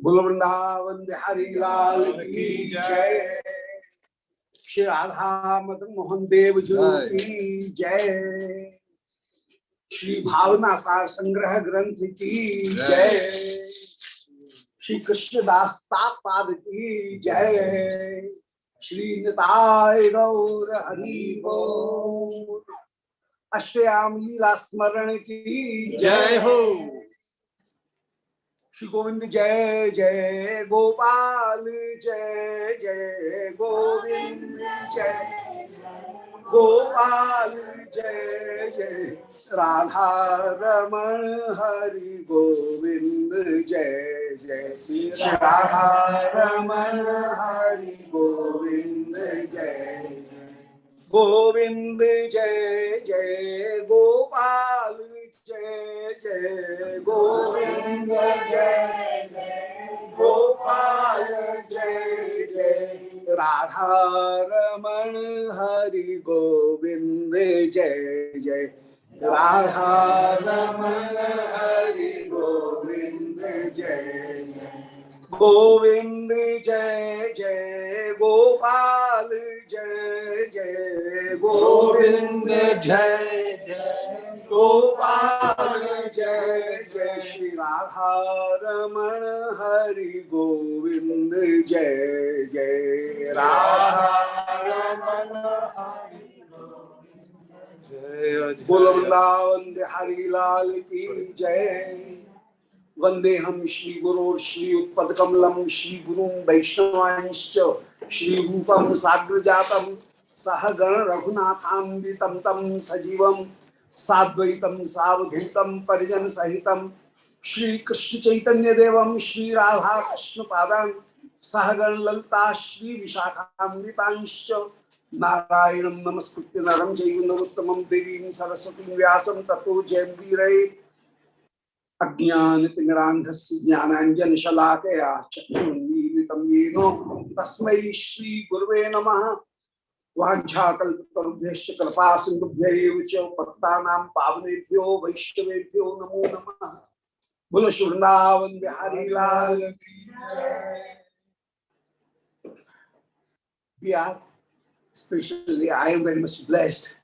बोलो वृंदावन बिहारी लाल की जय। श्री राधा मदन मोहन देव जी की जय। श्री भावनासार संग्रह ग्रंथ की जय। श्री कृष्णदास तात्पाद की जय। श्री निताय गौर हरि बोल। अष्टयाम लीला स्मरण की जय हो। श्री गोविंद जय जय गोपाल जय जय गोविंद जय गोपाल जय जय राधा रमण हरि गोविंद जय जय श्री राधा रमण हरि गोविंद जय गोविंद जय जय गोपाल जय जय गोविंद जय जय गोपाल जय जय राधा रमण हरि गोविंद जय जय राधा रमण हरि गोविंद जय जय गोविंद जय जय गोपाल जय जय गोविंद जय जय गोपाल जय जय श्री राधा रमण हरि गोविंद जय जय राधा रमण हरि गोविंद जय। बोलो वृंदावन बिहारी लाल की जय। वंदे हम श्री गुरु श्री उत्पद कमलम श्री गुरु वैष्णवांश्च श्री रूपम साग्र जातम सह गण रघुनाथान्वितं तम सजीवम साद्वैतम सावधूतम परिजन सहितम श्री कृष्ण चैतन्य देवम श्री राधा कृष्ण पादान सह गण ललिता श्री विशाखान्वितांश्च नारायणं नमस्कृत्य नरं चैव नरोत्तमं देवीं सरस्वतीं व्यासं ततो जयमुदीरयेत्। अज्ञानतिमिरान्धस्य ज्ञानाञ्जनशलाकया चक्षुरुन्मीलितं येन तस्मै श्री गुरुवे नमः। वाञ्छाकल्पतरुभ्यश्च कृपासिन्धुभ्यैव च पतितानां पावनेभ्यो वैष्णवेभ्यो नमो नमः। बोलो श्री वृंदावन बिहारी लाल की जय। We are especially, I am very much blessed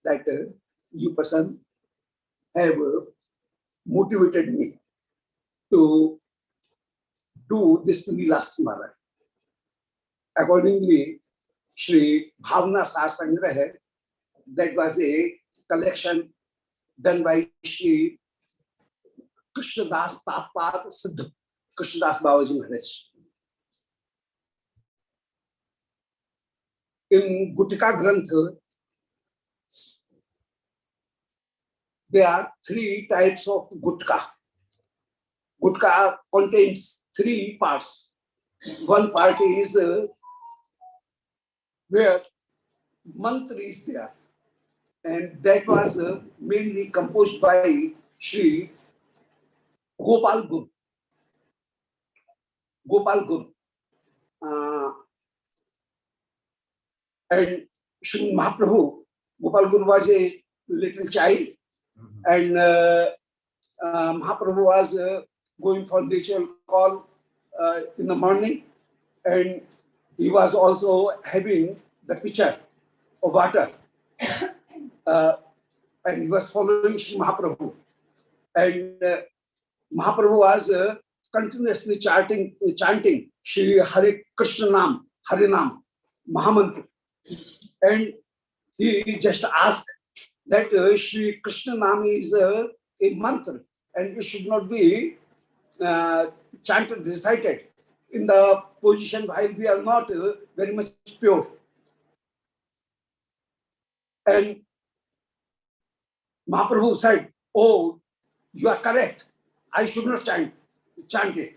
that you person have motivated me to do this Leela Smaran. Accordingly, Sri Bhavanasara Sangraha, that was a collection done by Sri Krsnadasa Tatapada Siddha Krsnadasa Babaji Maharaj. In Gutka Grantha, there are three types of gutka. Gutka contains three parts. One part is where mantra is there, and that was mainly composed by Sri Gopal Guru. Gopal Guru. And Sri Mahaprabhu, Gopal Guru was a little child, and Mahaprabhu was going for ritual call in the morning, and he was also having the pitcher of water, and he was following Sri Mahaprabhu, and Mahaprabhu was continuously chanting Shri Hare Krishna Nam, Hare Nam, Mahamantra, and he just asked that Shri Krishna Nam is a mantra, and it should not be chanted, recited in the position while we are not very much pure. And Mahaprabhu said, "Oh, you are correct. I should not chant it."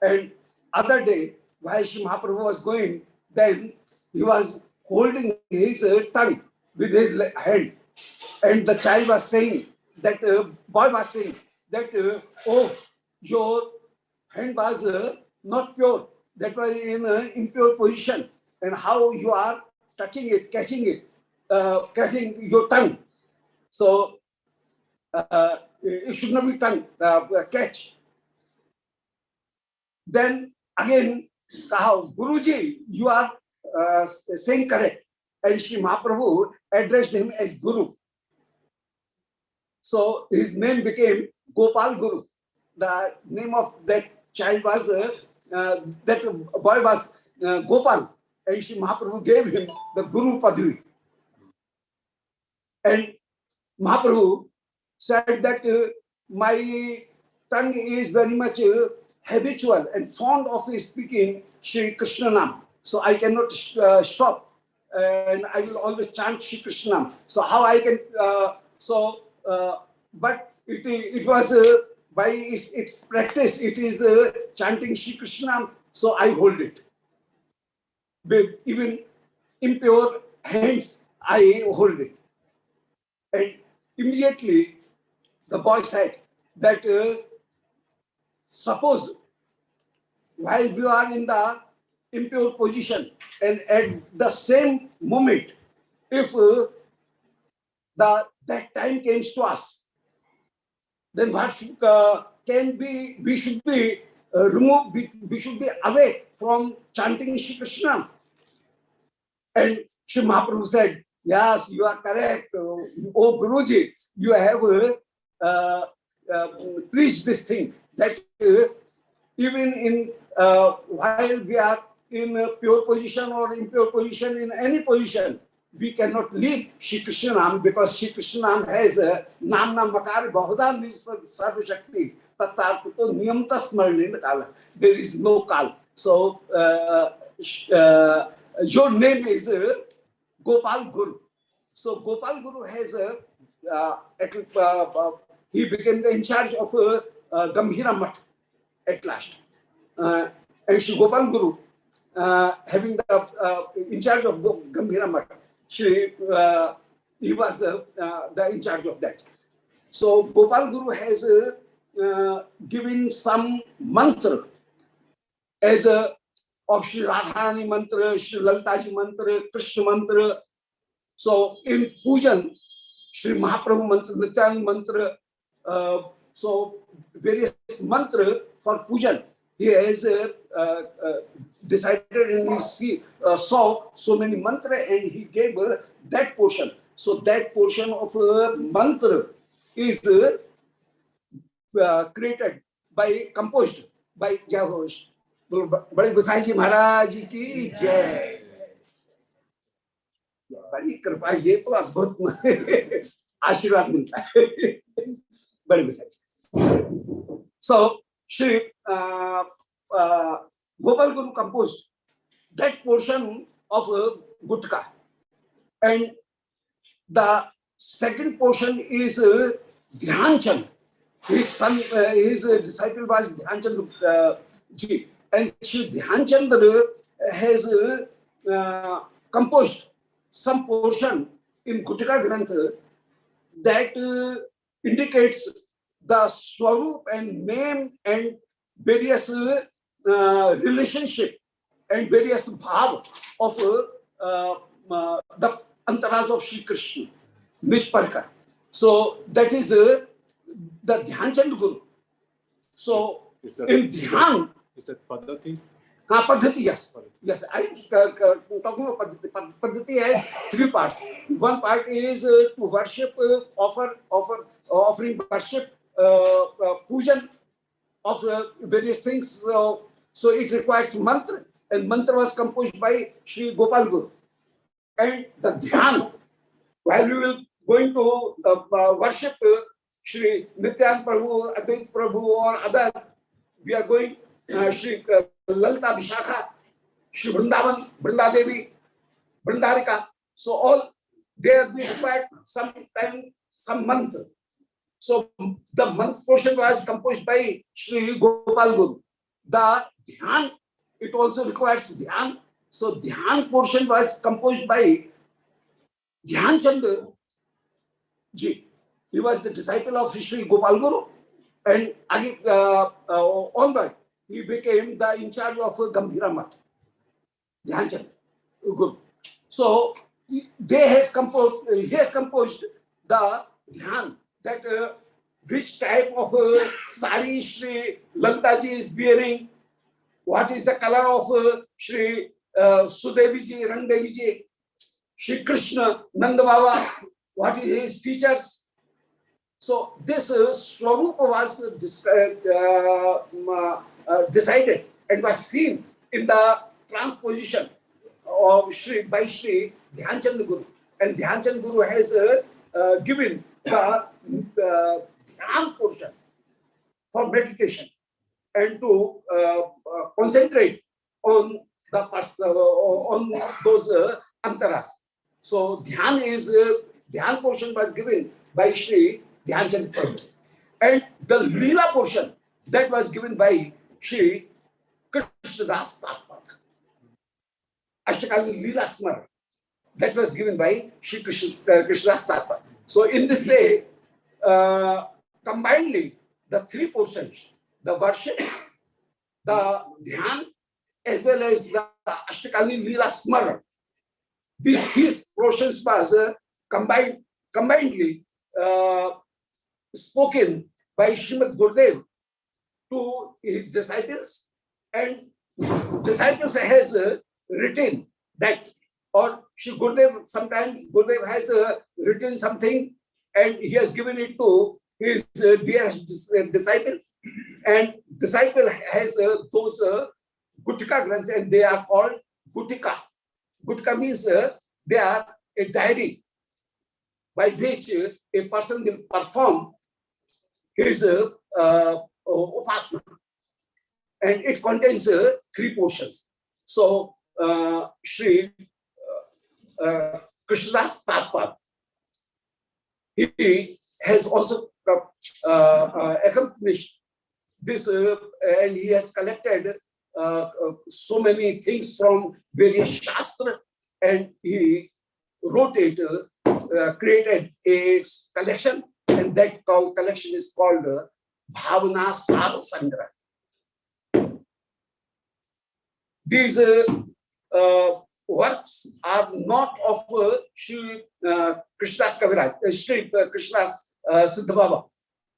And other day, while Shri Mahaprabhu was going, then he was holding his tongue with his hand, and the child was saying that boy was saying that oh, your hand was not pure. That was in impure position, and how you are touching it, catching it, catching your tongue. So it should not be tongue catch. Then again, kaha, Guruji, you are saying correct. And Sri Mahaprabhu addressed him as Guru. So his name became Gopal Guru. The name of that child was, that boy was Gopal. And Sri Mahaprabhu gave him the Guru Padvi. And Mahaprabhu said that my tongue is very much habitual and fond of speaking Sri Krishna Nam. So I cannot stop. And I will always chant Sri Krishna Nam. So how I can, but it was by its practice, it is chanting Sri Krishna Nam. So I hold it. With even impure hands, I hold it. And immediately the boy said that suppose while we are in the impure position and at the same moment, if that time comes to us, then what can be, we should be removed, we should be away from chanting Shri Krishna. And Shri Mahaprabhu said, yes, you are correct. Oh Guruji, you have preached this thing, that even in while we are in a pure position or impure position, in any position, we cannot leave Shri Krishna Nam, because Shri Krishna Nam has Nam Nam Makar Bahuda Sarva Shakti Tatarputo Niyamta Smarnin Kala. There is no Kal. So your name is Gopal Guru. So Gopal Guru has he became the in charge of Gambhira Math at last. And Shri Gopal Guru, having the in charge of Gambhira Math, he was the in charge of that. So Gopal Guru has given some mantra as of Shri Radharani mantra, Shri Laltaji mantra, Krishna mantra. So in Pujan, Shri Mahaprabhu mantra, Nityan mantra, so various mantra for Pujan. He has decided and he saw so many mantra and he gave that portion. So that portion of mantra is created by, composed by Jaghosh. बड़े गोसाई जी महाराज की जय. बड़ी कृपा, ये तो अद्भुत आशीर्वाद मिलता है बड़े गोसाई जी. So Shri Gopal Guru composed that portion of Gutka, and the second portion is Dhyanchand. His son, his disciple was Dhyanchand ji, and Shri Dhyanchand has composed some portion in Gutka Granth that indicates the swarup and name and various relationship and various bhav of the antaras of Shri Krishna, Nishparka. So that is the Dhyanchand Guru. So in Dhyan, is that Padhati? Padhati, yes. Yes, I am talking about Padhati. Padhati has three parts. One part is to worship, offering worship, pujan of various things. So it requires mantra, and mantra was composed by Shri Gopal Guru. And the dhyan, while we will going to worship Shri Nityan Prabhu, Advait Prabhu or other, we are going Shri Lalita Vishakha, Shri Vrindavan, Vrindadevi, Vrindarika. So all there we required some time, some mantra. So the mantra portion was composed by Shri Gopal Guru. The dhyan, it also requires dhyan. So dhyan portion was composed by Dhyanchand ji. He was the disciple of Shri Gopal Guru, and onward he became the in charge of Gambhira Math, Dhyanchand Guru. So he has composed the dhyan, that which type of sari Shri Lalita ji is wearing, what is the color of Sri Sudevi ji, Randevi ji, Sri Krishna, Nanda Baba, what is his features. So this Swarupa was decided and was seen in the transposition of by Sri Dhyanchand Guru. And Dhyanchand Guru has given the dhyan portion for meditation and to concentrate on the on those antaras. So dhyan portion was given by Sri Dhyanchand Guru, and the Leela portion that was given by Sri Krsnadasa Tatapada. Asta-kaliya-lila smar that was given by Sri Krsnadasa Tatapada. So in this way, combinedly, the three portions, the worship, the dhyan, as well as the asta-kaliya-lila smar, these three portions was combinedly spoken by Srimad Gurudev to his disciples, and disciples has written that, or Sri Gurudev, sometimes Gurudev has written something and he has given it to his dear disciple, and disciple has those Gutika Granthas, and they are called Gutika. Gutika means they are a diary by which a person will perform his upasana, and it contains three portions. So Sri Krsnadasa Tatapada, he has also accomplished this, and he has collected so many things from various shastra, and he wrote it, created a collection, and that collection is called Bhavanasara Sangraha. These works are not of Sri Krishna's Kaviraj, Sri Krishna's Siddha Baba,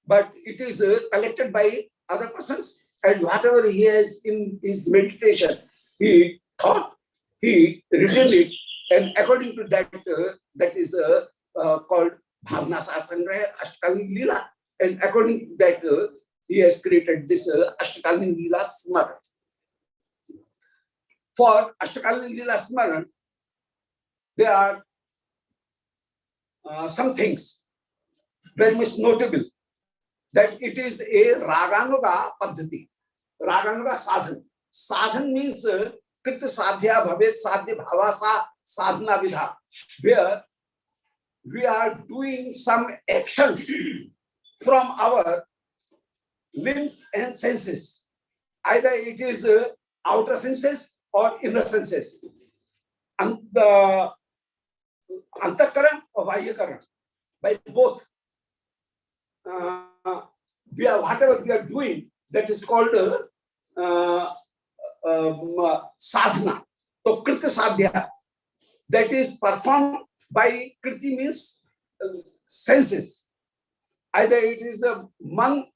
but it is collected by other persons, and whatever he has in his meditation, he thought, he written it, and according to that, that is called Bhavanasara Sangraha, asta-kaliya-lila, and according to that, he has created this asta-kaliya-lila smaran. For asta-kaliya-lila smaran, there are some things very much notable, that it is a Raganuga Paddhati, Raganuga Sadhana. Sadhana means Krita Sadhya Bhavet Sadhya Bhavasa Sadhana Vidha, where we are doing some actions from our limbs and senses. Either it is outer senses or inner senses. And the antakaran or vahyakaran, by both. Whatever we are doing, that is called sadhana. So kriti sadhya, that is performed by kriti means senses. Either it is a man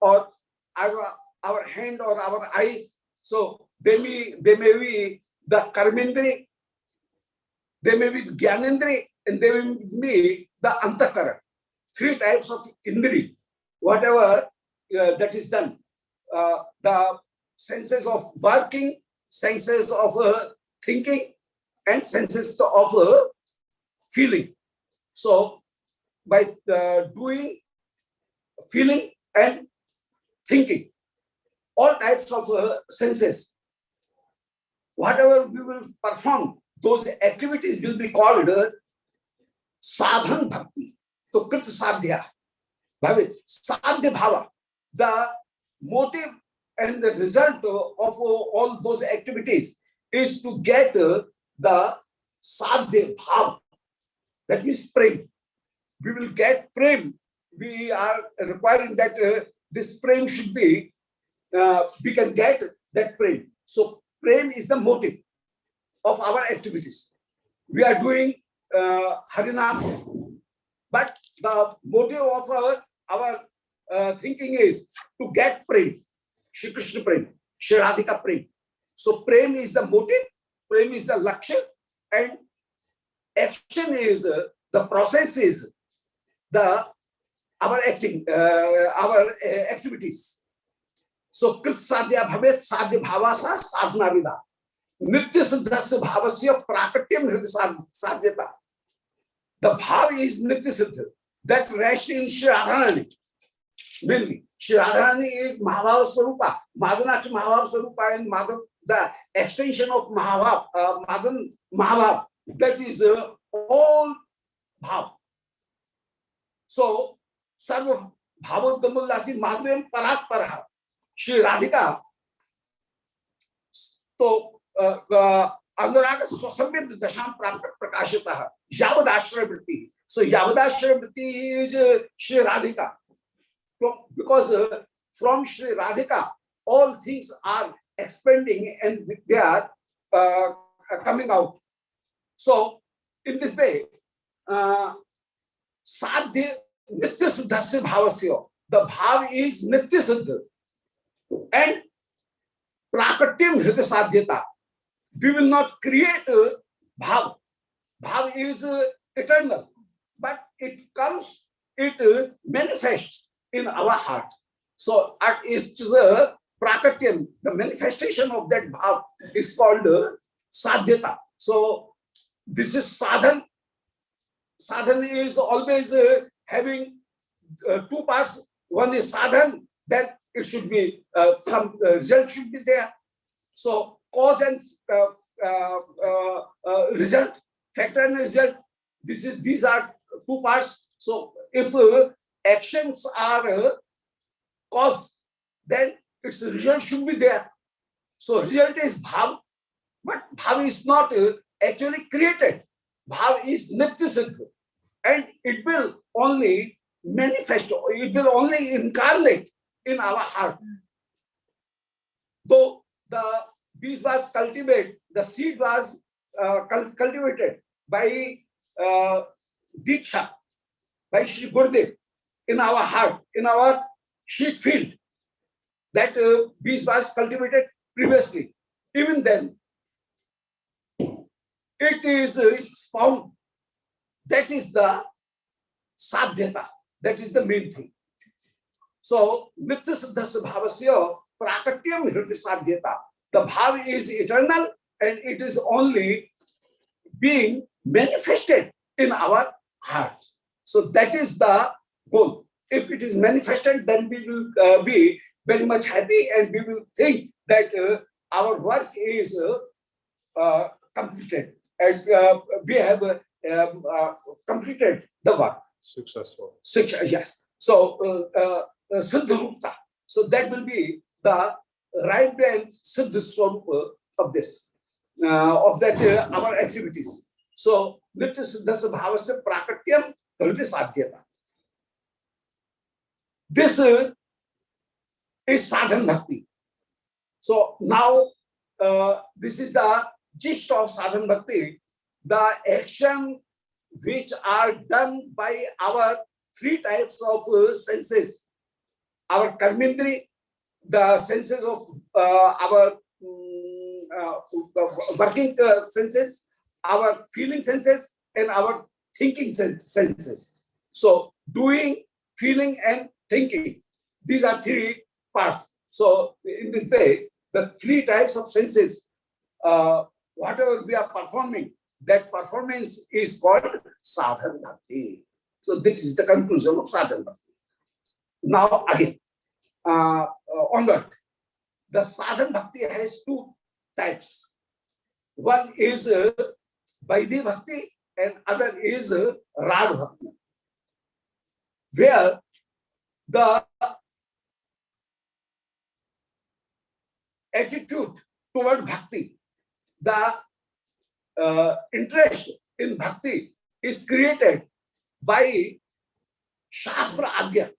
or our hand or our eyes. So they may be the karmendri, they may be the gyanendri, and they may be the antakaran. Three types of indri, whatever that is done. The senses of working, senses of thinking, and senses of feeling. So by doing, feeling, and thinking, all types of senses, whatever we will perform, those activities will be called sadhan bhakti. So krita sadhya bhavit, sadhya bhava, the motive and the result of all those activities is to get the sadhya bhava. That means prem. We will get prem. We are requiring that this prem should be, we can get that prem. So prem is the motive of our activities. We are doing Harinam, but the motive of our thinking is to get prem, Shri Krishna prem, Shri Radhika prem. So prem is the motive, prem is the lakshya, and action is the process is the our acting, our activities. So krit sadhya bhave sadhya bhavasa sadhana vida. Nitya siddhasya bhavasya prakatyam hridya sadhyata. The bhav is nitya siddha. That rests in Sri Radharani. Mainly, Sri Radharani is Mahabhava Swarupa. Madhanakshi Mahabhava Swarupa, and Madhav, the extension of Mahabhav, Madhan Mahabhav. That is all bhav. So, Sarva Bhavoddhamulasi Madhyam Parat Paraha. Sri Radhika. So, Anuraga Swasambit Dasham Prapta Prakashitaha. Yavadashra Vritti. So, Yavadashra Vritti is Sri Radhika. Because from Sri Radhika, all things are expanding and they are coming out. So, in this way, Sadhya Nitya Siddhasya Bhavasya. The bhav is Nitya Siddha. And Prakatyam Hridya Sadhyata. We will not create bhav. Bhav is eternal. But it comes, it manifests in our heart. So it is Prakatyam, the manifestation of that bhav is called sadhyata. So this is sadhan. Sadhan is always having two parts. One is sadhan, then it should be some result should be there. So cause and result, factor and result. These are two parts. So if actions are cause, then its result should be there. So result is bhav, but bhav is not actually created. Bhav is nitya siddha, and it will only manifest, it will only incarnate in our heart. Though the bees was cultivated, the seed was cultivated by Diksha, by Sri Gurudev in our heart, in our sheet field. That bees was cultivated previously. Even then, it is found. That is the sadhyata. That is the main thing. So, nitya siddhasya bhavasya prakatyam hridya sadhyata. The bhav is eternal and it is only being manifested in our heart. So that is the goal. If it is manifested, then we will be very much happy and we will think that our work is completed and we have completed the work. Successful. Yes. So, Siddha Rupta. So that will be the right and Siddha Swarupa of this, of that our activities. So, Nitya Siddhasya Bhavasya Prakatyam Hridya Sadhyata. This is sadhan bhakti. So now this is the gist of sadhan bhakti, the action which are done by our three types of senses. Our karmindri, the senses of our working senses, our feeling senses, and our thinking senses. So doing, feeling, and thinking. These are three parts. So in this way, the three types of senses, whatever we are performing, that performance is called sadhan bhakti. So this is the conclusion of sadhan bhakti. Now again, onward. The sadhan bhakti has two types. One is Vaidhi bhakti and other is Raga bhakti, where the attitude toward bhakti, the interest in bhakti is created by Shastra Agya,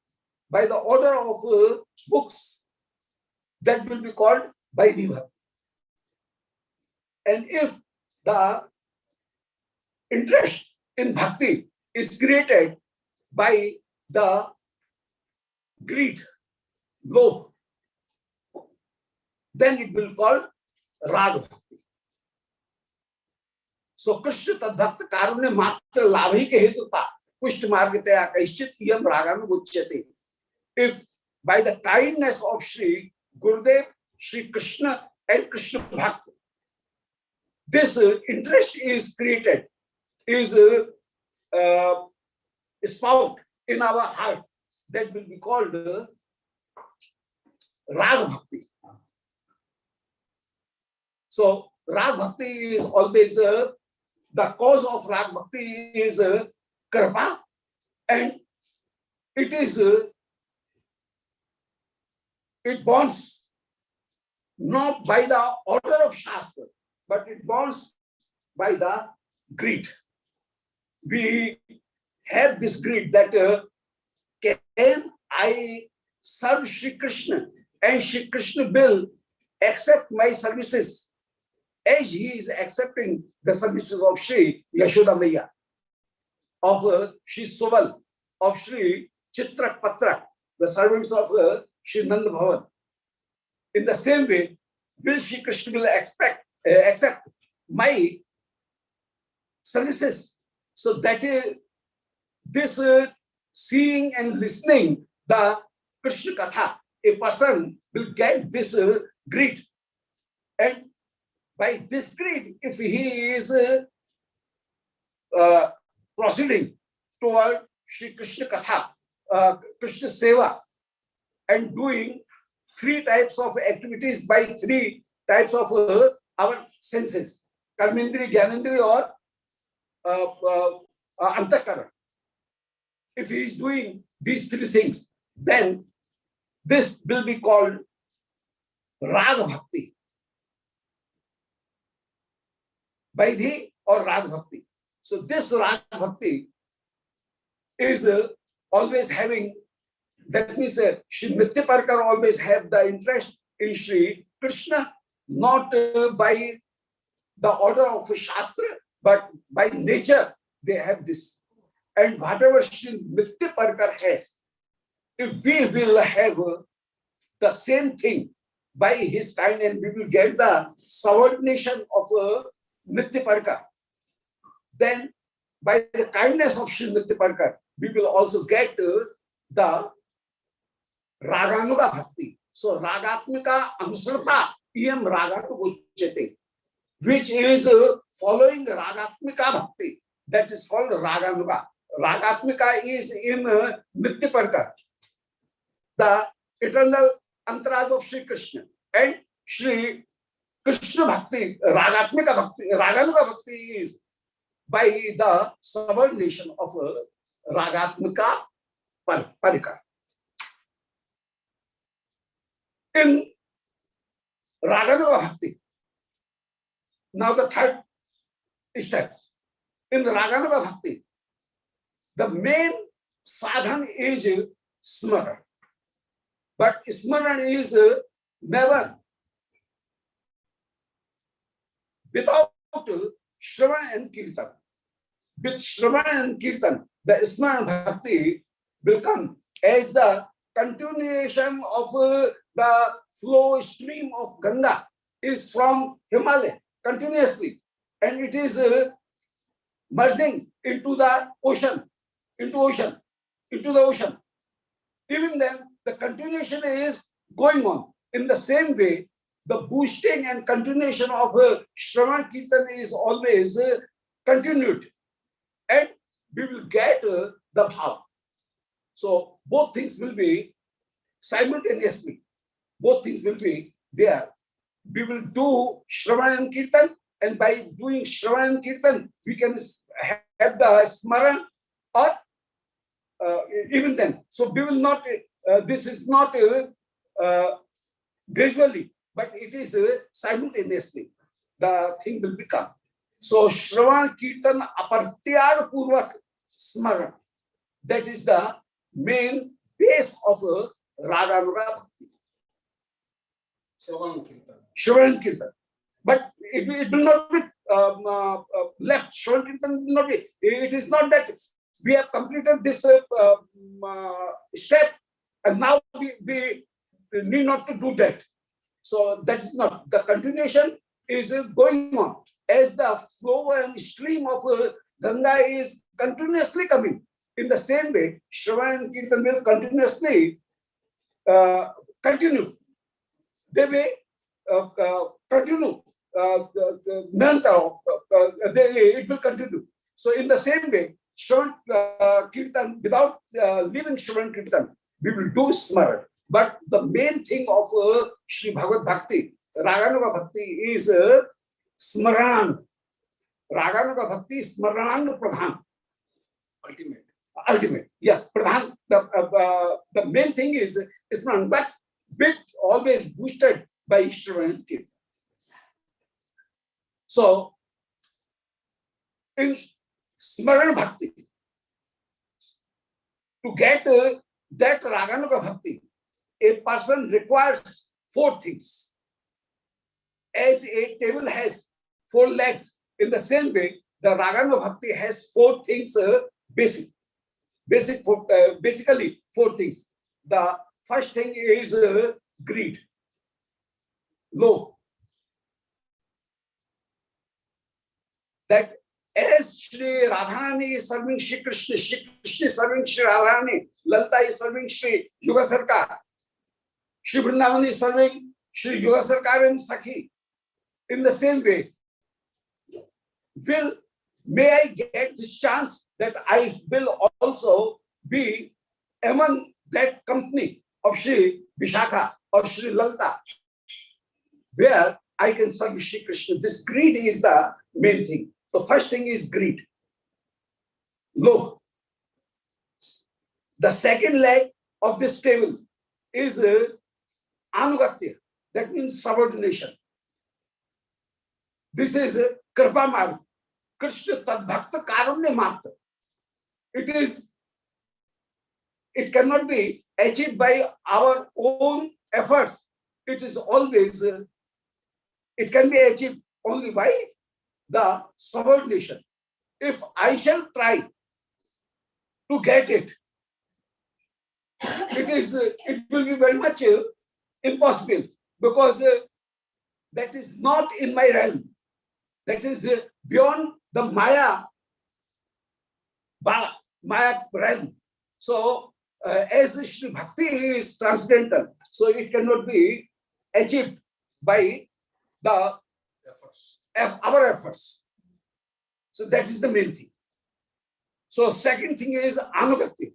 by the order of books. That will be called Vaidhi bhakti. And if the interest in bhakti is created by the greed, love, then it will be called Rag Bhakti. So Krishna Tadbhakta Karune Matra Labhi Ke Hetuta Pushta Margataya Kaishchit Iyam Raganu Uchyate. If by the kindness of Sri Gurudev, Sri Krishna and Krishna Bhakti, this interest is created, is spout in our heart, that will be called Rag Bhakti. So Rag Bhakti is always the cause of Rag Bhakti is Kripa, and it is it bonds not by the order of Shastra, but it bonds by the greed. We have this greed that can I serve Sri Krishna and Sri Krishna will accept my services as he is accepting the services of Sri Yashoda Maya, of Sri Subal, of Sri Chitrak Patrak, the servants of Sri Nanda Bhavan. In the same way, will Sri Krishna will accept my services. So that is this seeing and listening the Krishna Katha, a person will get this greed. And by this greed, if he is proceeding toward Sri Krishna Katha, Krishna Seva, and doing 3 types of activities by 3 types of our senses, Karmendri, Gyanendri or Antakara. If he is doing these 3 things, then this will be called Raga Bhakti, Vaidhi or Raga Bhakti. So this Raga Bhakti is always having, that means Sri Nitya Parkar always have the interest in Sri Krishna, not by the order of Shastra, but by nature they have this. And whatever Sri Nitya Parkar has, if we will have the same thing by his kind, and we will get the subordination of Nitya Parkar, then by the kindness of Sri Nitya Parkar, we will also get the Raganuga Bhakti. So Ragatmika Amsrata Iyam Raganuga Uchyate, which is following Ragatmika Bhakti. That is called Raganuga. Ragatmika is in Nitya Parkar, the eternal antaras of Sri Krishna, and Sri Krishna Bhakti, Ragatmika Bhakti, Raganuga Bhakti is by the subordination of Ragatmika Parikar. In Raganuga Bhakti, now the 3rd step, in Raganuga Bhakti, the main sadhana is smaran. But smaran is never without Shravan and Kirtan. With Shravan and Kirtan, the smaran bhakti will come as the continuation of the flow stream of Ganga is from Himalaya continuously, and it is merging into the ocean, into the ocean. Even then, the continuation is going on. In the same way, the boosting and continuation of Shravan Kirtan is always continued, and we will get the bhav. So both things will be simultaneously. Both things will be there. We will do Shravan and Kirtan, and by doing Shravan and Kirtan, we can have the smaran, or even then. So we will not, this is not gradually, but it is simultaneously. The thing will become. So Shravan Kirtan apartyag purvak smaran. That is the main base of Raganuga Bhakti. Shravan Kirtan. But it will not be left. Shravan Kirtan will not be. It is not that we have completed this step and now we need not to do that. So that is not. The continuation is going on. As the flow and stream of Ganga is continuously coming, in the same way, Shravan and Kirtan will continuously continue. They may continue. It will continue. So in the same way, Shravan Kirtan, without leaving Shravan Kirtan, we will do Smaran. But the main thing of Sri Bhagavad Bhakti, Raganuga Bhakti, is Smaran. Raganuga Bhakti is Smarananga Pradhan. Ultimate. Yes, Pradhan. The main thing is Smaran, but bit always boosted by Shravan Kirtan. So, in Smaran Bhakti, to get that Raganuga Bhakti, a person requires 4 things. As a table has 4 legs, in the same way, the Raganuga Bhakti has 4 things basically 4 things. The first thing is greed, love. That as Sri Radharani is serving Sri Krishna, Sri Krishna is serving Sri Radharani, Lalita is serving Sri Yuga Sarkar, Sri Vrindavan is serving Sri Yuga Sarkar and Sakhi. In the same way, may I get this chance that I will also be among that company of Sri Vishakha or Sri Lalita, where I can serve Sri Krishna. This greed is the main thing. The first thing is greed, love. The second leg of this table is anugatya, that means subordination. This is kripa marg, Krishna tadbhakta karunya matra. It cannot be achieved by our own efforts. It is always, it can be achieved only by the subordination. If I shall try to get it, it will be very much impossible, because that is not in my realm. That is beyond the Maya realm. So, as Sri Bhakti is transcendental, so it cannot be achieved by our efforts. So that is the main thing. So second thing is anugati.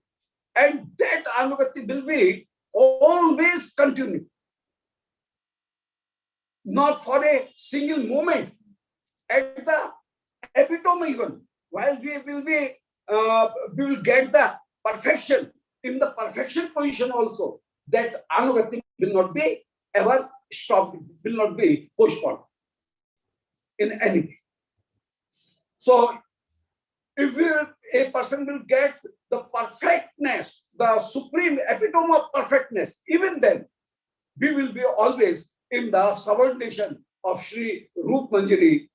And that anugati will be always continue. Not for a single moment. At the epitome even, while we will get the perfection, in the perfection position also, that anugati will not be ever stopped, will not be postponed in any way. So, if a person will get the perfectness, the supreme epitome of perfectness, even then, we will be always in the subordination of Sri Rup Manjari,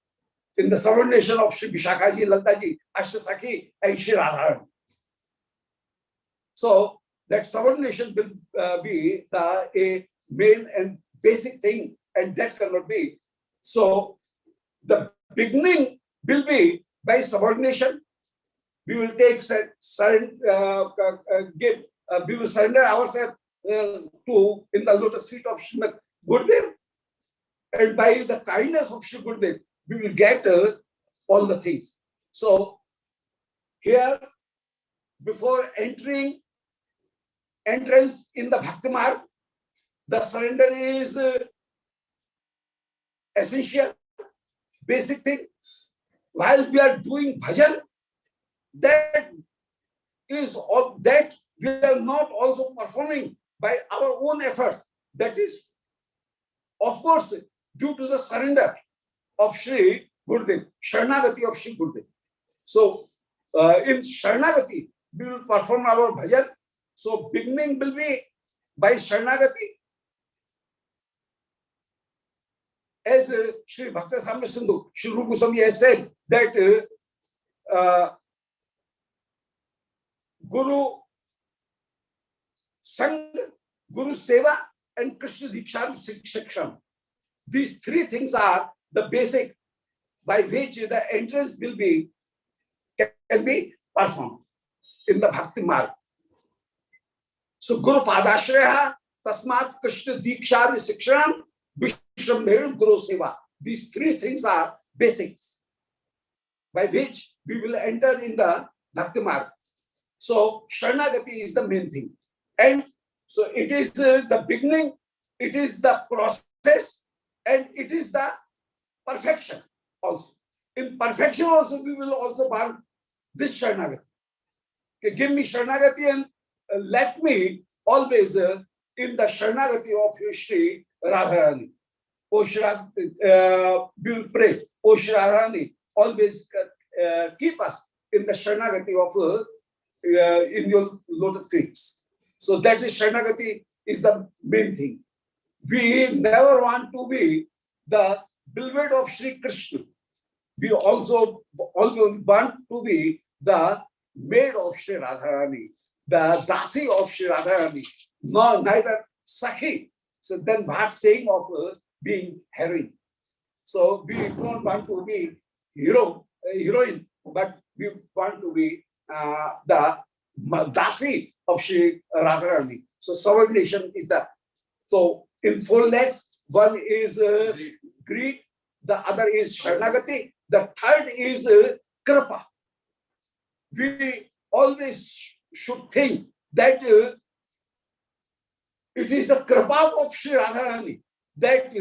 in the subordination of Sri Vishakhaji, Lalitaji, Ashtasakhi, and Sri Radha. So that subordination will be a main and basic thing, and that cannot be. So the beginning will be by subordination. We will take we will surrender ourselves to in the lotus feet of Srimad Gurudev, and by the kindness of Sri Gurudev, we will get all the things. So here, before entrance in the Bhakti Marg, the surrender is essential, basic thing. While we are doing bhajan, that we are not also performing by our own efforts. That is, of course, due to the surrender of Sri Gurudev, Sharanagati of Sri Gurudev. So, in Sharanagati, we will perform our bhajan. So, beginning will be by Sharanagati. As Sri Bhakti Samya Sindhu, Sri Rupa Goswami has said that Guru Sang, Guru Seva, and Krishna Dikshant Shiksham. These 3 things are the basic by which the entrance will be can be performed in the Bhakti Marg. So Guru Padashraya Tasmat Krishna Diksha Sikshanam Vishramber Guru Seva. These three things are basics by which we will enter in the Bhakti Marg. So Sharanagati is the main thing. And so it is the beginning, it is the process, and it is the perfection also. In perfection also we will also want this Sharanagati. Okay, give me Sharanagati and let me always in the Sharanagati of Shri Radharani. O Shri we will pray. O Shri Radharani, always keep us in the Sharanagati of in your lotus feet. So that is Sharanagati is the main thing. We never want to be the beloved of Sri Krishna. We also always want to be the maid of Sri Radharani, the dasi of Sri Radharani, no, neither Sakhi. So then what saying of being heroine. So we don't want to be heroine, but we want to be the dasi of Sri Radharani. So subordination is the, so in 4 legs, one is greed, the other is Sharanagati, the third is Kripa. We always should think that it is the Kripa of Sri Radharani that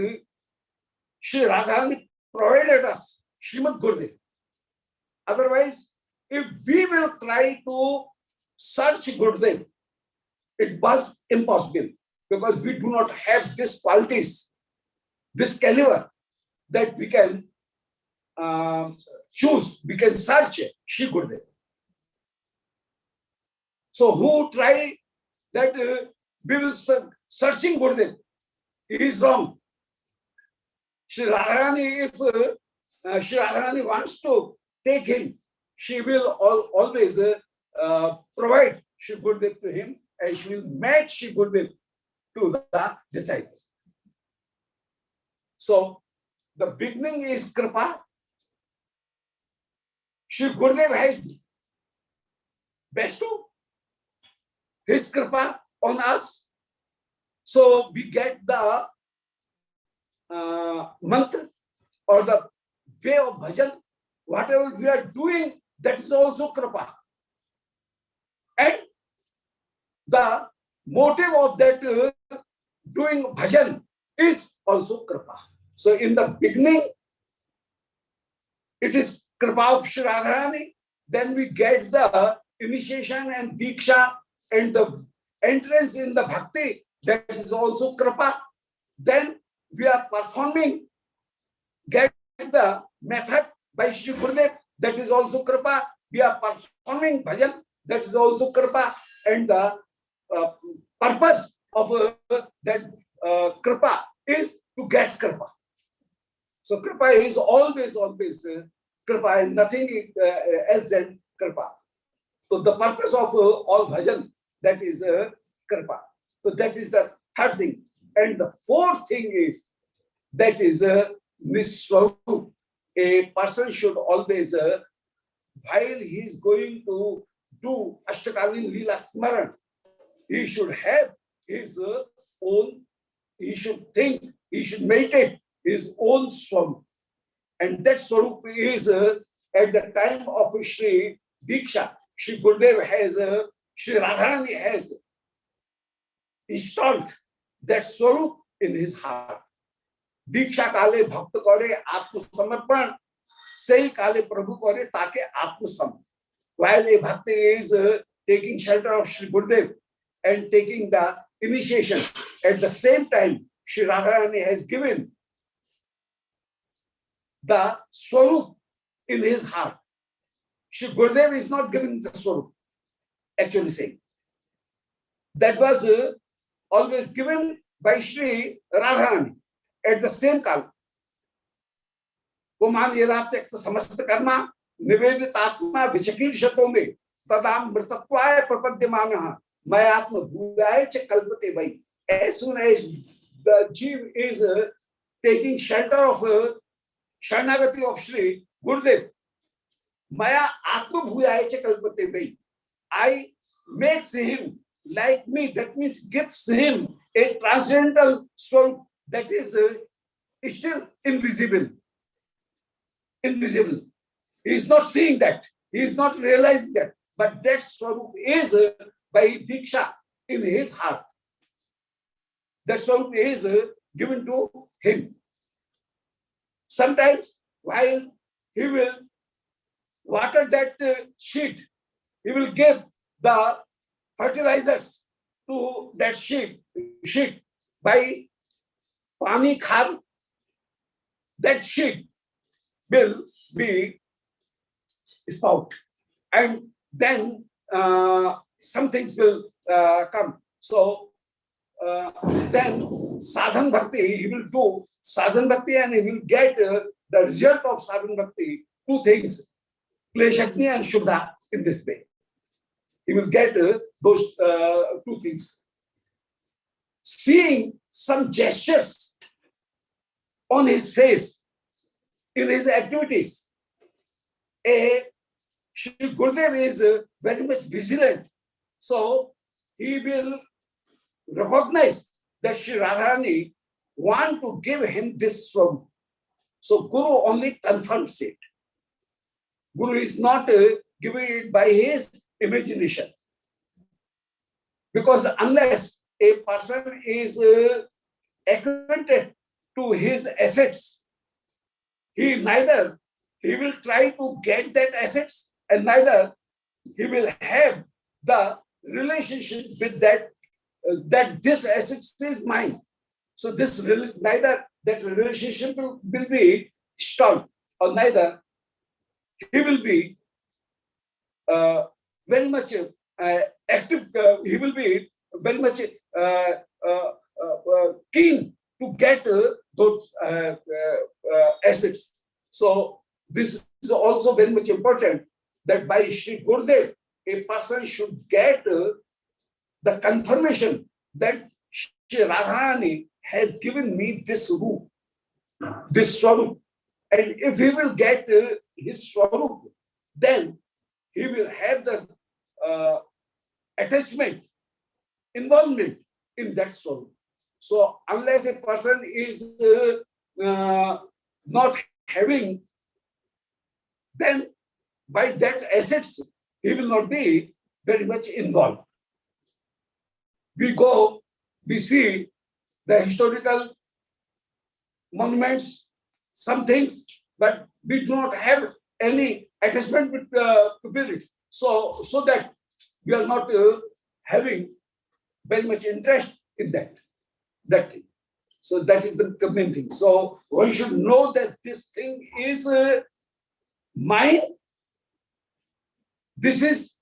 Sri Radharani provided us Srimad Gurudev. Otherwise, if we will try to search Gurudev, it was impossible because we do not have these qualities, this caliber that we can choose, we can search Sri Gurudev. So who try that we will searching Gurudev, it is wrong. Sri Radharani, if Sri Radharani wants to take him, she will always provide Sri Gurudev to him, and she will match Sri Gurudev to the disciples. So the beginning is Kripa. Sri Gurudev has bestowed his Kripa on us. So we get the mantra or the way of bhajan. Whatever we are doing, that is also Kripa. And the motive of that doing bhajan is also Kripa. So in the beginning, it is Kripa of Sri Radharani. Then we get the initiation and Diksha and the entrance in the Bhakti. That is also Kripa. Then we are performing, get the method by Sri Gurudev. That is also Kripa. We are performing bhajan. That is also Kripa. And the purpose of that Kripa is to get Kripa. So Kripa is always Kripa and nothing else than Kripa. So the purpose of all bhajan, that is Kripa. So that is the third thing. And the fourth thing is, that is Niswarup. A person should always, while he is going to do asta-kaliya-lila smaran, he should have his own, he should think, he should meditate his own Swarup. And that Swarup is at the time of Shri Diksha, Shri Gurudev has, Shri Radharani has installed that Swarup in his heart. Diksha kale bhakta kare atma samarpan, sei kale prabhu kare take atma sam. While a bhakti is taking shelter of Shri Gurudev and taking the initiation, at the same time, Shri Radharani has given the Swarup in his heart. Shri Gurudev is not giving the Swarup, actually saying. That was always given by Shri Radharani at the same time. Kuman yada tekta samasta karma nivedit atma vichakil shatome tadam mritattvaya prapadyamanaha mayatma bhugaya cha kalpate vai. As soon as the Jeev is taking shelter of Sharnagati of Sri Gurudev. Maya Atma Bhuyaya Kalpate Vai. I makes him like me. That means gives him a transcendental soul that is still invisible. Invisible. He is not seeing that. He is not realizing that. But that Swarup is by Diksha in his heart. That Swarup is given to him. Sometimes while he will water that sheet, he will give the fertilizers to that sheet by Pani Khad. That sheet will be spout, and then some things will come. So then sadhan bhakti, he will do sadhan bhakti and he will get the result of sadhan bhakti, two things, kleshagni and shubha, in this way. He will get those two things. Seeing some gestures on his face, in his activities, Shri Gurudev is very much vigilant. So he will recognize that Shri Radharani want to give him this swarup. So Guru only confirms it. Guru is not giving it by his imagination. Because unless a person is acquainted to his assets, he will try to get that assets, and neither he will have the relationship with that this assets is mine. So neither that relationship will be stalled, or neither he will be very much active. He will be very much keen to get those assets. So this is also very much important, that by Shri Gurudev, a person should get the confirmation that Shri Radharani has given me this roop, this swarup. And if he will get his swarup, then he will have the attachment, involvement in that swarup. So unless a person is not having, then by that assets, he will not be very much involved. We see the historical monuments, some things, but we do not have any attachment with it. So that we are not having very much interest in that thing. So that is the main thing. So one should know that this thing is mine. This is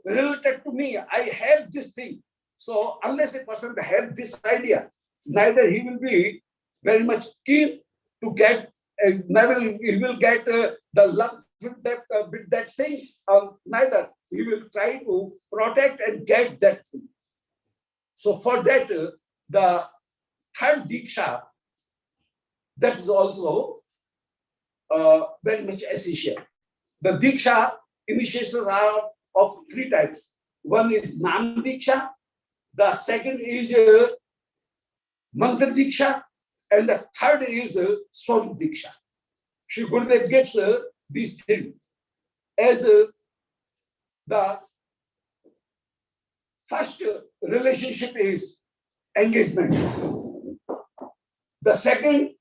related to me. I have this thing. So unless a person has this idea, neither he will be very much keen to get, neither he will get the love with that thing, neither he will try to protect and get that thing. So for that, the third Diksha, that is also very much essential. The Diksha initiations are of three types. One is Nam Diksha, the second is Mantra Diksha, and the third is Swarup Diksha. Shri Gurudev gets these things as the first relationship is engagement. The second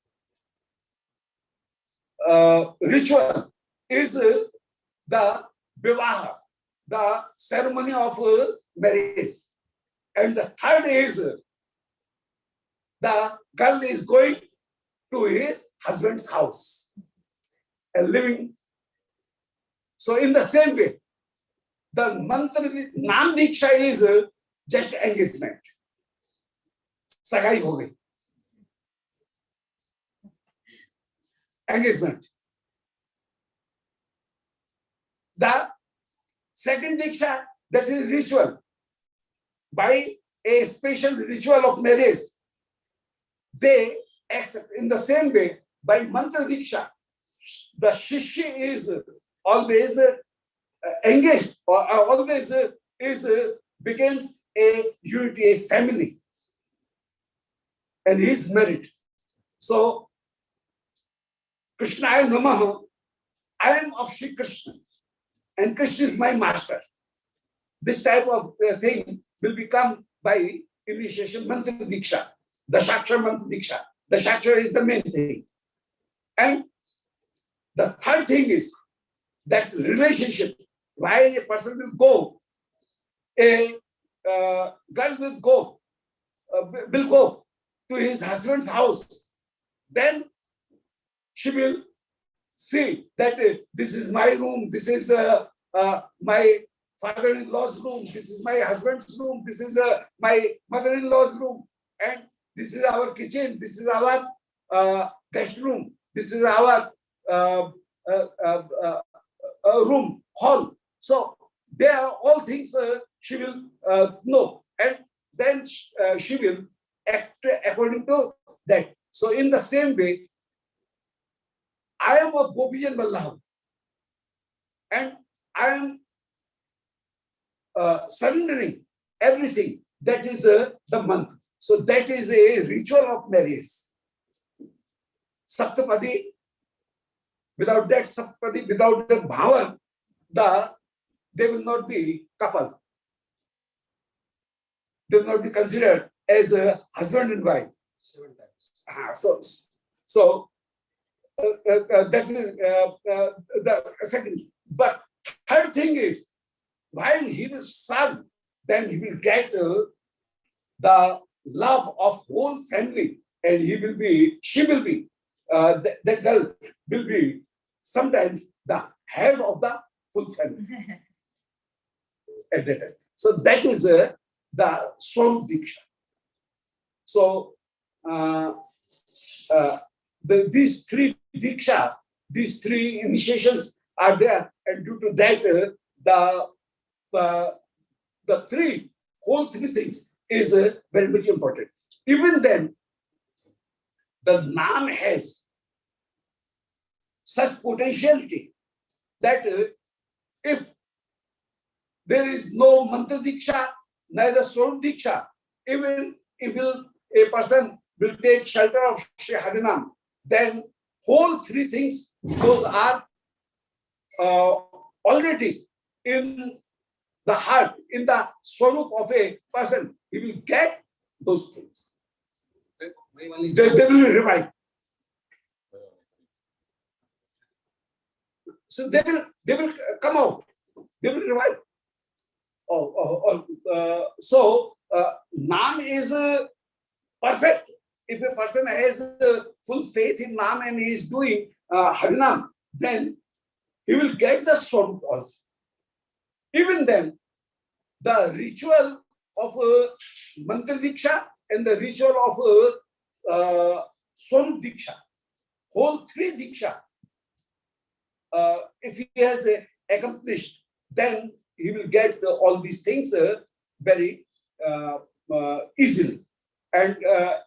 ritual is the vivaha, the ceremony of marriage. And the third is the girl is going to his husband's house and living. So in the same way, the mantra Nam Diksha is just engagement. Sagai ho gayi. Engagement. The second Diksha, that is ritual. By a special ritual of marriage, they accept. In the same way, by mantra diksha, the shishya is always engaged, or always becomes a unity, a family, and his merit. So, Krishna Namaha, I am of Sri Krishna, and Krishna is my master. This type of thing will become by initiation mantra diksha, the Dashaksha mantra diksha. The Dashaksha is the main thing. And the third thing is that relationship. While a person will go, a girl will go to his husband's house, then she will see that this is my room, this is my father-in-law's room, this is my husband's room, this is my mother-in-law's room, and this is our kitchen, this is our guest room, this is our room, hall. So they are all things she will know, and then she will act according to that. So in the same way, I am a Gopijan Vallabh, and I am surrendering everything. That is the month. So that is a ritual of marriage. Saptapadi, without that Saptapadi, without the bhava, they will not be couple. They will not be considered as a husband and wife. 7 times. So that is the second. But third thing is, while he will serve, then he will get the love of whole family, and she will be, that girl will be sometimes the head of the full family at that time. So that is the Swarup Diksha. So these three Diksha, these three initiations are there, and due to that, the whole three things is very much important. Even then, the Nam has such potentiality that if there is no mantra diksha, neither Swarup diksha, even if a person will take shelter of Sri Harinam, then whole three things, those are already in the heart, in the Swarup of a person. He will get those things. They will be revived. So they will come out. They will revive. So Nam is perfect. If a person has full faith in Nam and he is doing Harinam, then he will get the Swarup also. Even then, the ritual of Mantra Diksha and the ritual of Swarup Diksha, whole three Diksha, if he has accomplished, then he will get all these things very easily. And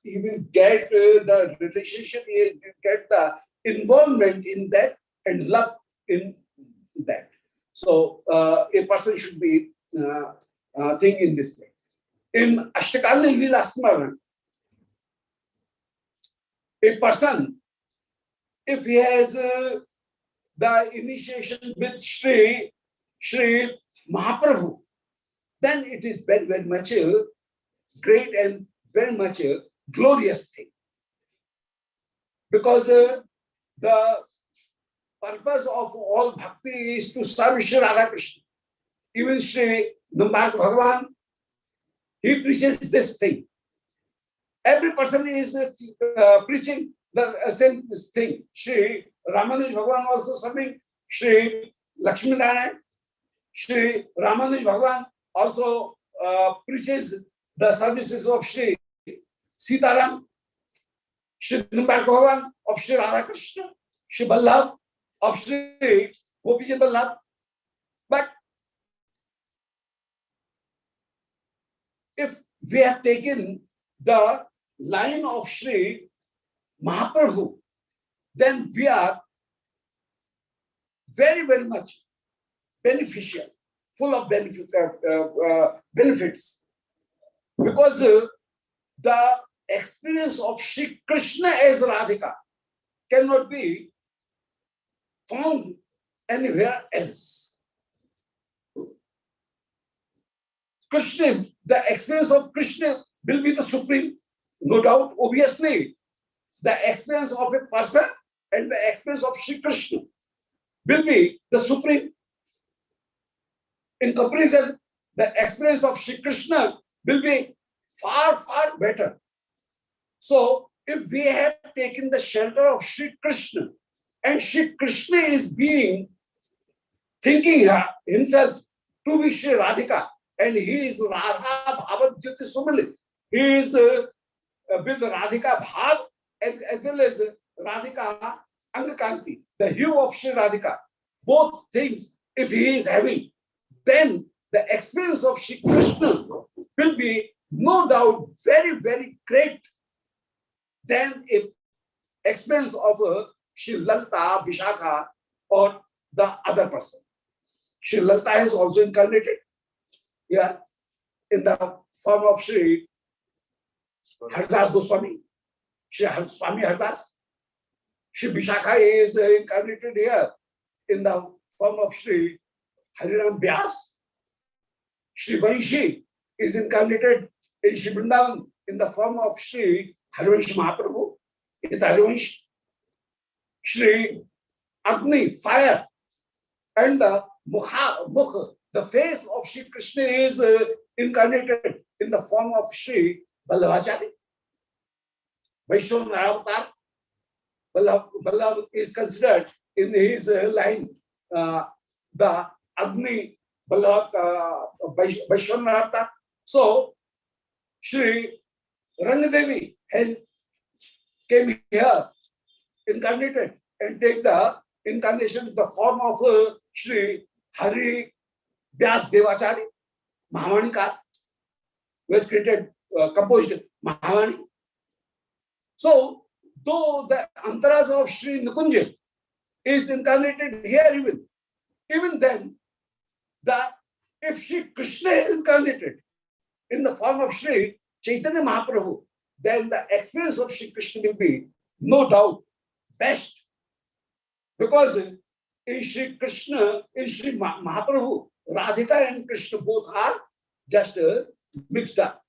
he will get the relationship, he will get the involvement in that and love in that. So a person should be thinking this way. In asta-kaliya-lila smaran, a person, if he has the initiation with Sri Mahaprabhu, then it is very, very much great and very much a glorious thing. Because the purpose of all bhakti is to serve Sri Radha Krishna. Even Sri Bhagavan, he preaches this thing. Every person is preaching the same thing. Sri Ramanuj Bhagavan also serving Sri Lakshmi Narayan. Sri Ramanuj Bhagavan also preaches the services of Sri Sitaram, Sri Bhagavan of Sri Radha Krishna, Sri Vallabh of Sri Gopijan Vallabh. But if we have taken the line of Sri Mahaprabhu, then we are very, very much beneficial, full of benefits. Because the experience of Sri Krishna as Radhika cannot be found anywhere else. Krishna, the experience of Krishna will be the supreme, no doubt. Obviously, the experience of a person and the experience of Sri Krishna will be the supreme. In comparison, the experience of Sri Krishna will be far, far better. So, if we have taken the shelter of Sri Krishna, and Sri Krishna is being thinking himself to be Sri Radhika, and he is Radha Bhavadyuti Sumali. He is with Radhika Bhav as well as Radhika Angakanti, the hue of Sri Radhika. Both things, if he is having, then the experience of Sri Krishna will be no doubt very, very great than the experience of Sri Lalita, Vishakha, or the other person. Sri Lalita has also incarnated, in the form of Sri Hardas Goswami, Sri Swami Hardas. Sri Vishakha is incarnated here in the form of Sri Hariram Vyas. Sri Vaidhi is incarnated in Sri Vrindavan in the form of Sri Harivansh Mahaprabhu. It is Harivansh. Sri Agni, fire, and the Mukha, the face of Sri Krishna is incarnated in the form of Sri Vallabhachari. Vaishnav Avatar. Vallabh is considered in his line the Agni Vaishnav Avatar. So, Sri Rangadevi has came here incarnated and take the incarnation, the form of Sri Hari Vyas Devachari, Mahavani, who has created, composed Mahavani. So, though the antaras of Sri Nikunja is incarnated here even then, if Sri Krishna is incarnated in the form of Sri Chaitanya Mahaprabhu, then the experience of Sri Krishna will be no doubt best. Because in Sri Krishna, in Sri Mahaprabhu, Radhika and Krishna both are just mixed up.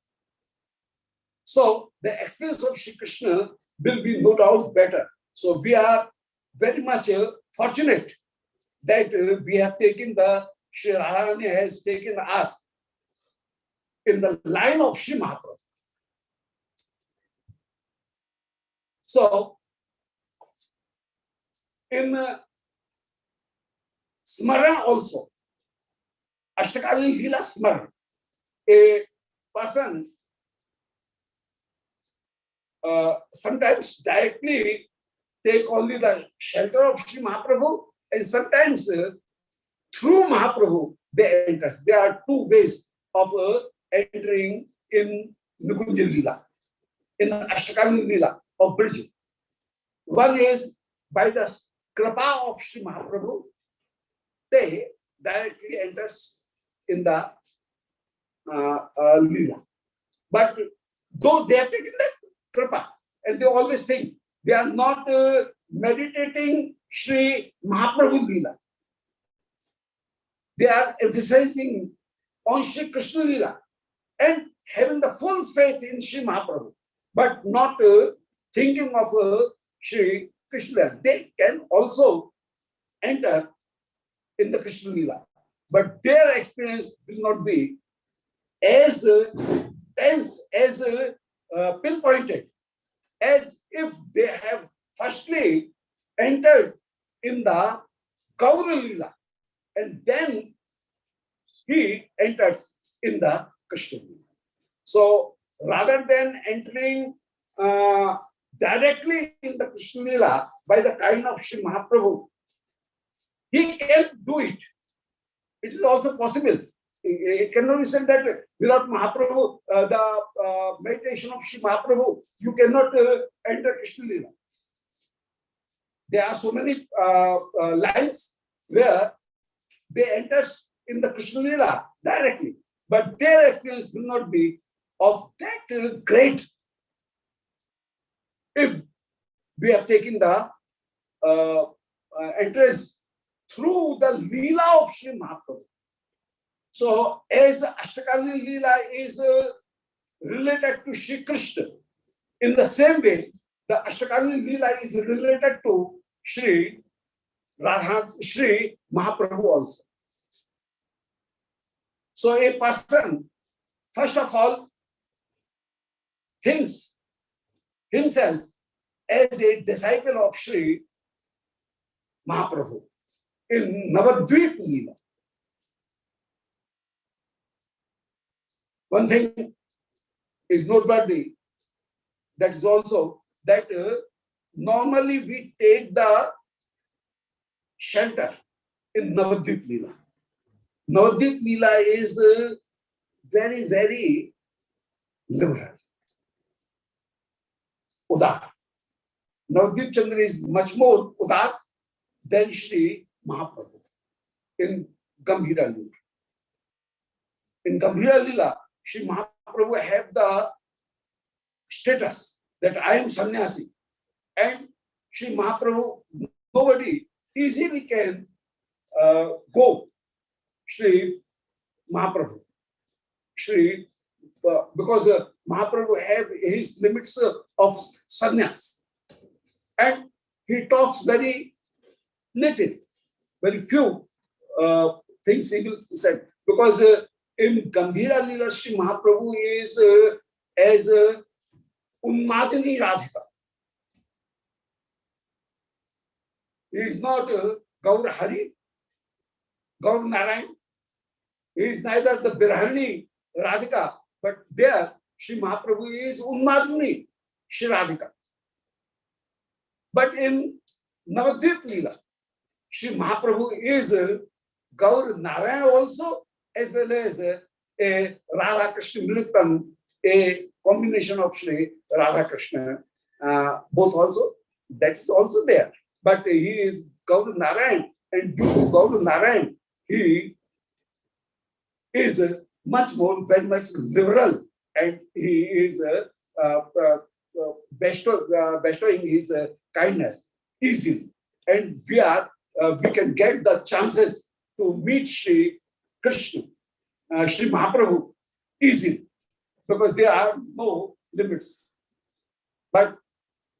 So the experience of Sri Krishna will be no doubt better. So we are very much fortunate that we have taken Sri Radharani has taken us in the line of Sri Mahaprabhu. So, in Smarana also, asta-kaliya-lila Smarana, a person sometimes directly take only the shelter of Sri Mahaprabhu, and sometimes through Mahaprabhu they enter. There are two ways of entering in Nikunja Lila, in asta-kaliya-lila of bridge. One is by the kripa of Sri Mahaprabhu, they directly enters in the Lila. But though they have taken the kripa, and they always think they are not meditating Sri Mahaprabhu Lila. They are emphasizing on Sri Krishna Lila and having the full faith in Sri Mahaprabhu, but not thinking of Sri Krishna. They can also enter in the Krishna Lila, but their experience will not be as tense, as pinpointed, as if they have firstly entered in the Kaura Lila and then he enters in the Krishna Lila. So rather than entering directly in the Krishna Lila by the kind of Sri Mahaprabhu, he can do it. It is also possible It cannot be said that without Mahaprabhu, the meditation of Sri Mahaprabhu, you cannot enter Krishna Lila. There are so many lines where they enter in the Krishna Lila directly, but their experience will not be of that great if we are taking the entrance through the Leela of Sri Mahaprabhu. So, as asta-kaliya-lila is related to Sri Krishna, in the same way, the asta-kaliya-lila is related to Sri Radha, Sri Mahaprabhu also. So, a person, first of all, thinks himself as a disciple of Sri Mahaprabhu in Navadvip Leela. One thing is noteworthy, that is also that normally we take the shelter in Navadvip Leela. Navadvip Leela is very, very liberal. Udar. Navadvip Chandra is much more udar than Sri Mahaprabhu in Gambhira Leela. In Gambhira Leela, Sri Mahaprabhu have the status that I am sannyasi, and Sri Mahaprabhu, nobody easily can go Sri Mahaprabhu. Sri, because Mahaprabhu have his limits of sannyas, and he talks very native, very few things he will say, because in Gambhira Leela, Sri Mahaprabhu is as Unmadini Radhika. He is not Gaur Hari, Gaur Narayan. He is neither the Birahani Radhika, but there Sri Mahaprabhu is Unmadini Sri Radhika. But in Navadvip Leela, Sri Mahaprabhu is Gaur Narayan also, as well as a Radha Krishna Militam, a combination of Sri Radha Krishna, both also, that's also there. But he is Gaur Narayan, and due to Gaur Narayan, he is much more, very much liberal, and he is bestowing his kindness easily. And we can get the chances to meet Sri Krishna, Sri Mahaprabhu easily, because there are no limits. But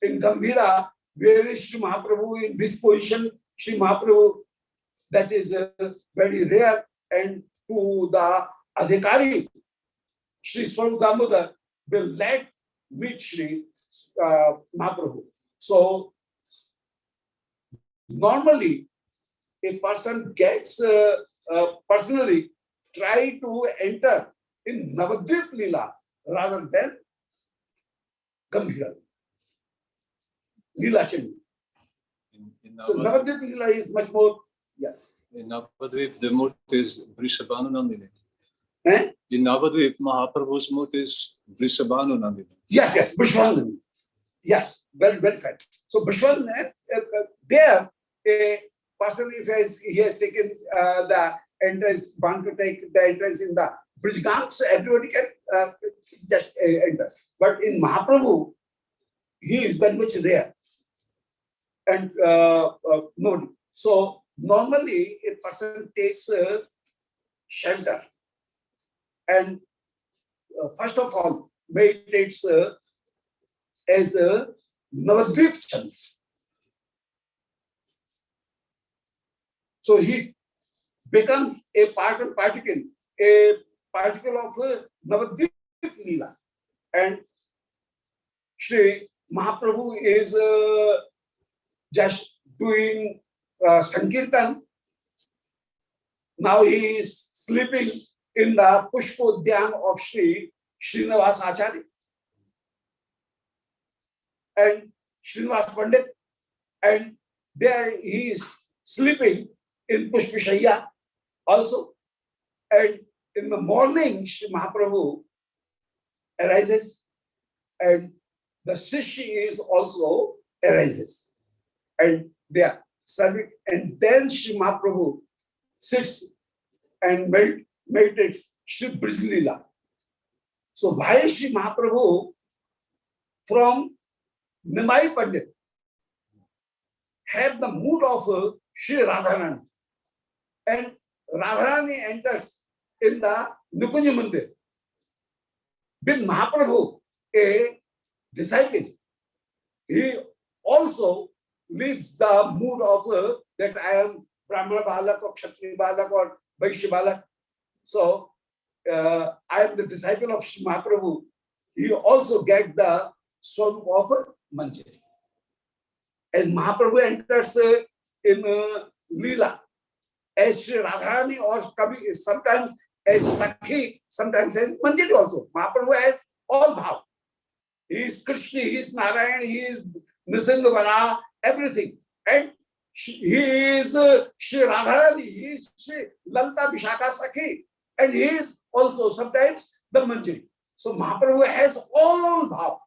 in Gambhira, where is Sri Mahaprabhu, in this position, Sri Mahaprabhu, that is very rare, and to the Adhikari, Sri Swarup Damodar will let meet Sri Mahaprabhu. So, normally, a person gets personally try to enter in Navadvip Leela rather than Gambhira Leela Chandi. So Navadvip Leela is much more, yes. In Navadvip, the mood is Vrishabhanu Nandini. Eh? In Navadvip, Mahaprabhu's mood is Vrishabhanu Nandini. Yes, yes, Vishwanandani. Yes, well said. So Vishwanandani, there, a person, if he has taken the entrance, want to take the entrance in the Brijgam, so everybody can just enter. But in Mahaprabhu, he is very much rare. And no, so normally a person takes shelter and first of all meditates as a Navadvip Chandra. So he becomes a particle of Navadvip Leela. And Sri Mahaprabhu is just doing Sankirtan. Now he is sleeping in the Pushpodyan of Sri Srinivas Acharya and Srinivas Pandit, and there he is sleeping in Pushpashaya also, and in the morning, Sri Mahaprabhu arises and the Shishya is also arises. And they are serving. And then Sri Mahaprabhu sits and meditates Sri Brijlila. So why Sri Mahaprabhu from Nimai Pandit have the mood of Sri Radharani, and Radharani enters in the Nikunja Mandir with Mahaprabhu, a disciple. He also leaves the mood of that I am Brahmana Balak or Kshatriya Balak or Vaishya Balak. So I am the disciple of Sri Mahaprabhu. He also gets the swarup of Manjari. As Mahaprabhu enters in Leela, as Sri Radharani or sometimes as Sakhi, sometimes as Manjari also. Mahaprabhu has all bhav. He is Krishna, he is Narayan, he is Nisindhavana, everything. And he is Sri Radharani, he is Sri Lalita Vishaka Sakhi, and he is also sometimes the Manjari. So Mahaprabhu has all bhav.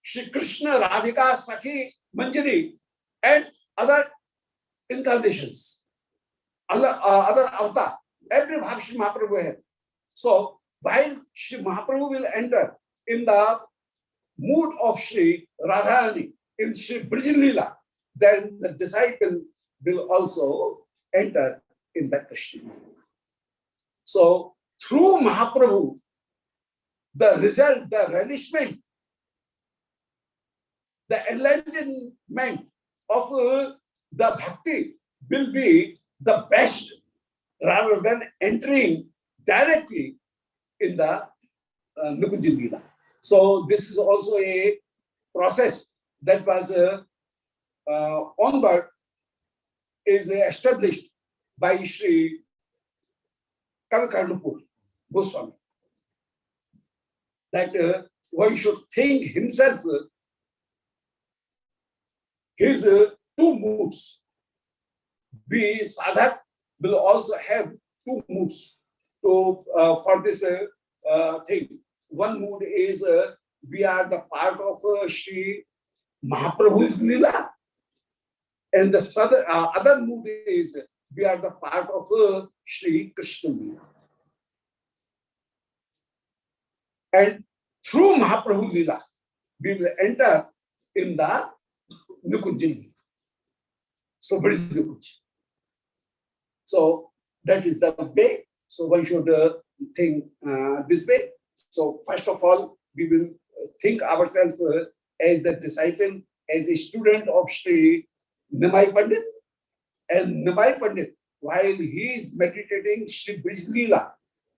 Shri Krishna, Radhika, Sakhi, Manjari, and other incarnations, other avatar. Every bhav Shri Mahaprabhu has. So while Shri Mahaprabhu will enter in the mood of Shri Radharani in Shri Brijlila, then the disciple will also enter in the Krishna. So through Mahaprabhu, the result, the relishment, the enlightenment of the bhakti will be the best rather than entering directly in the Nikunja Leela. So this is also a process that was onward is established by Sri Kavikarnapur Goswami, that one should think himself his two moods. We sadhak will also have two moods to for this thing. One mood is we are the part of Sri Mahaprabhu's Leela, and the other mood is we are the part of Sri Krishna Leela. And through Mahaprabhu Leela, we will enter in the Nikunja Leela. So, what is Nikunja? So, that is the way. So, one should think this way. So, first of all, we will think ourselves as the disciple, as a student of Sri Nimai Pandit. And Nimai Pandit, while he is meditating Sri Brijlila,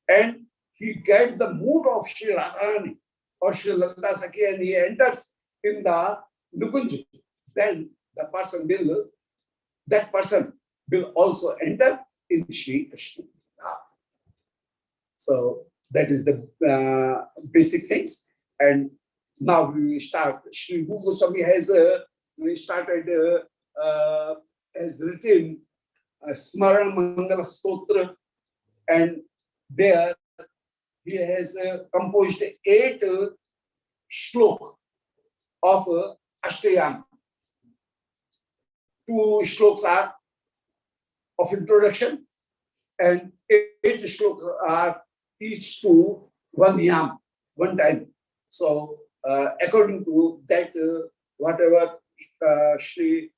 and he gets the mood of Sri Radharani or Sri Lalita Sakhi, and he enters in the Nikunja, then that person will also enter in Sri Krishna. So that is the basic things. And now we start. Sri Goswami has started, has written Smaran Mangala Stotra, and there he has composed 8 shlokas of Ashtayam. 2 shlokas are of introduction, and 8 shlokas are each to 1 yam, 1 time. So, according to that, whatever Sri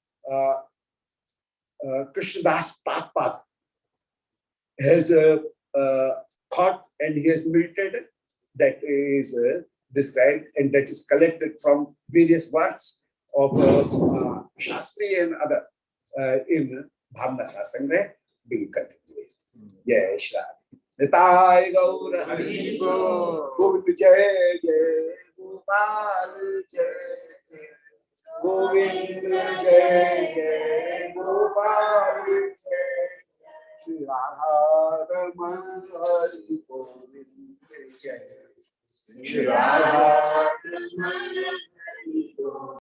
Krsnadasa Tatapada has thought and he has meditated, that is described, and that is collected from various works of Shastri and other in Bhavanasara Sangraha. Will continue. Jai Shri Nitai Gaur Hari Govind Jai Jai Gopal Jai Jai Govind Jai Jai Gopal Jai Shri Radha Raman Hari Govind Jai Shri Radha Raman Hari Govind.